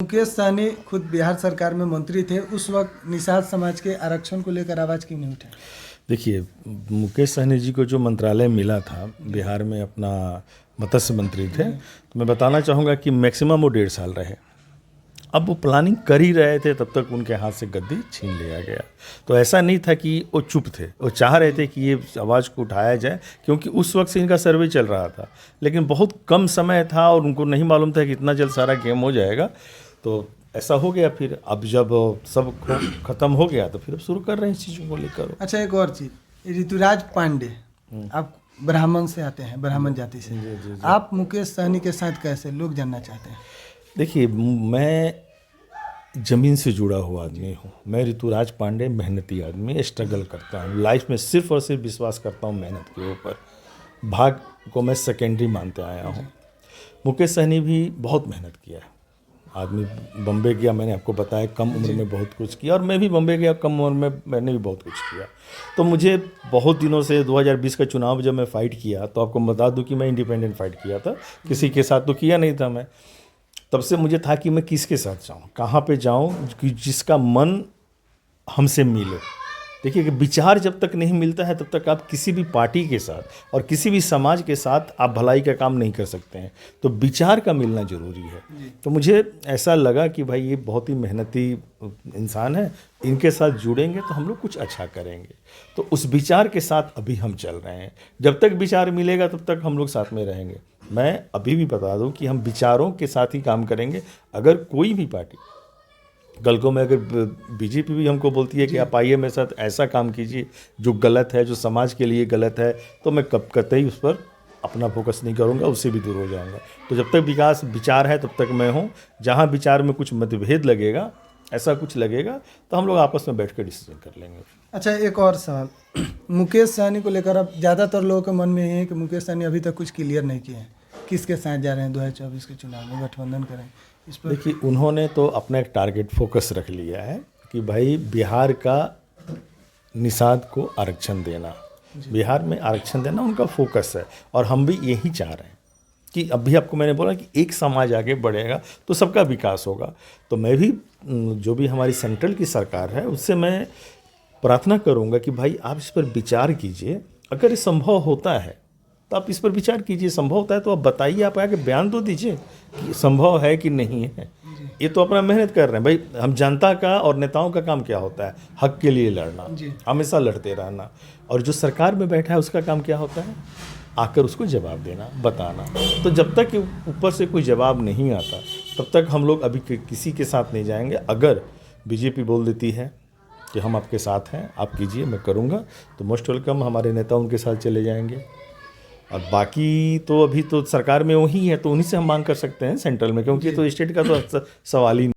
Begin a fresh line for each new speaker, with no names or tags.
मुकेश सहनी खुद बिहार सरकार में मंत्री थे, उस वक्त निषाद समाज के आरक्षण को लेकर आवाज़ क्यों नहीं उठाई?
देखिए, मुकेश सहनी जी को जो मंत्रालय मिला था बिहार में, अपना मत्स्य मंत्री थे, तो मैं बताना चाहूँगा कि मैक्सिमम वो 1.5 साल रहे। अब वो प्लानिंग कर ही रहे थे, तब तक उनके हाथ से गद्दी छीन लिया गया। तो ऐसा नहीं था कि वो चुप थे, वो चाह रहे थे कि ये आवाज़ को उठाया जाए, क्योंकि उस वक्त से इनका सर्वे चल रहा था, लेकिन बहुत कम समय था और उनको नहीं मालूम था कि इतना जल्द सारा गेम हो जाएगा। तो ऐसा हो गया। फिर अब जब सब खत्म हो गया तो फिर अब शुरू कर रहे हैं इस चीज़ों को लेकर।
अच्छा, एक और चीज़, ऋतुराज पांडे, आप ब्राह्मण से आते हैं, ब्राह्मण जाति से,
जी।
आप मुकेश सहनी के साथ कैसे, लोग जानना चाहते हैं।
देखिए, मैं ज़मीन से जुड़ा हुआ आदमी हूँ। मैं ऋतुराज पांडे मेहनती आदमी, स्ट्रगल करता हूँ लाइफ में, सिर्फ और सिर्फ विश्वास करता हूँ मेहनत के ऊपर। भाग को मैं सेकेंडरी मानते आया हूँ। मुकेश सहनी भी बहुत मेहनत किया है आदमी। बम्बे गया, मैंने आपको बताया, कम उम्र में बहुत कुछ किया, और मैं भी बम्बे गया कम उम्र में, मैंने भी बहुत कुछ किया। तो मुझे बहुत दिनों से 2020 का चुनाव जब मैं फ़ाइट किया, तो आपको बता दूं कि मैं इंडिपेंडेंट फ़ाइट किया था, किसी के साथ तो किया नहीं था मैं। तब से मुझे था कि मैं किसके साथ जाऊं, कहाँ पे जाऊं कि जिसका मन हमसे मिले। देखिए कि विचार जब तक नहीं मिलता है, तब तक आप किसी भी पार्टी के साथ और किसी भी समाज के साथ आप भलाई का काम नहीं कर सकते हैं। तो विचार का मिलना ज़रूरी है। तो मुझे ऐसा लगा कि भाई ये बहुत ही मेहनती इंसान है, इनके साथ जुड़ेंगे तो हम लोग कुछ अच्छा करेंगे। तो उस विचार के साथ अभी हम चल रहे हैं। जब तक विचार मिलेगा तब तक हम लोग साथ में रहेंगे। मैं अभी भी बता दूं कि हम विचारों के साथ ही काम करेंगे। अगर कोई भी पार्टी कल को, मैं अगर बीजेपी भी हमको बोलती है कि आप आइए मेरे साथ, ऐसा काम कीजिए जो गलत है, जो समाज के लिए गलत है, तो मैं कतई उस पर अपना फोकस नहीं करूंगा, उससे भी दूर हो जाऊंगा। तो जब तक विकास विचार है तब तक मैं हूं। जहां विचार में कुछ मतभेद लगेगा, ऐसा कुछ लगेगा, तो हम लोग आपस में बैठ कर डिसीजन कर लेंगे।
अच्छा, एक और सवाल, मुकेश सहनी को लेकर अब ज़्यादातर लोगों के मन में ये है कि मुकेश सहनी अभी तक कुछ क्लियर नहीं किए हैं, किसके साथ जा रहे हैं 2024 के चुनाव में, गठबंधन करें इस पर।
देखिए, उन्होंने तो अपना एक टारगेट फोकस रख लिया है कि भाई बिहार का निषाद को आरक्षण देना, बिहार में आरक्षण देना उनका फोकस है। और हम भी यही चाह रहे हैं कि अभी आपको मैंने बोला कि एक समाज आगे बढ़ेगा तो सबका विकास होगा। तो मैं भी, जो भी हमारी सेंट्रल की सरकार है, उससे मैं प्रार्थना करूंगा कि भाई आप इस पर विचार कीजिए। अगर ये संभव होता है तो आप इस पर विचार कीजिए, संभव होता है तो आप बताइए, आप आके बयान तो दीजिए कि संभव है कि नहीं है। ये तो अपना मेहनत कर रहे हैं भाई। हम जनता का और नेताओं का काम क्या होता है? हक के लिए लड़ना, हमेशा लड़ते रहना। और जो सरकार में बैठा है उसका काम क्या होता है? आकर उसको जवाब देना, बताना। तो जब तक ऊपर से कोई जवाब नहीं आता, तब तक हम लोग अभी किसी के साथ नहीं जाएंगे। अगर बीजेपी बोल देती है कि हम आपके साथ हैं, आप कीजिए, मैं करूँगा, तो मोस्ट वेलकम, हमारे नेता उनके साथ चले जाएंगे। और बाकी तो अभी तो सरकार में वही है, तो उन्हीं से हम मांग कर सकते हैं सेंट्रल में, क्योंकि तो स्टेट का तो सवाल ही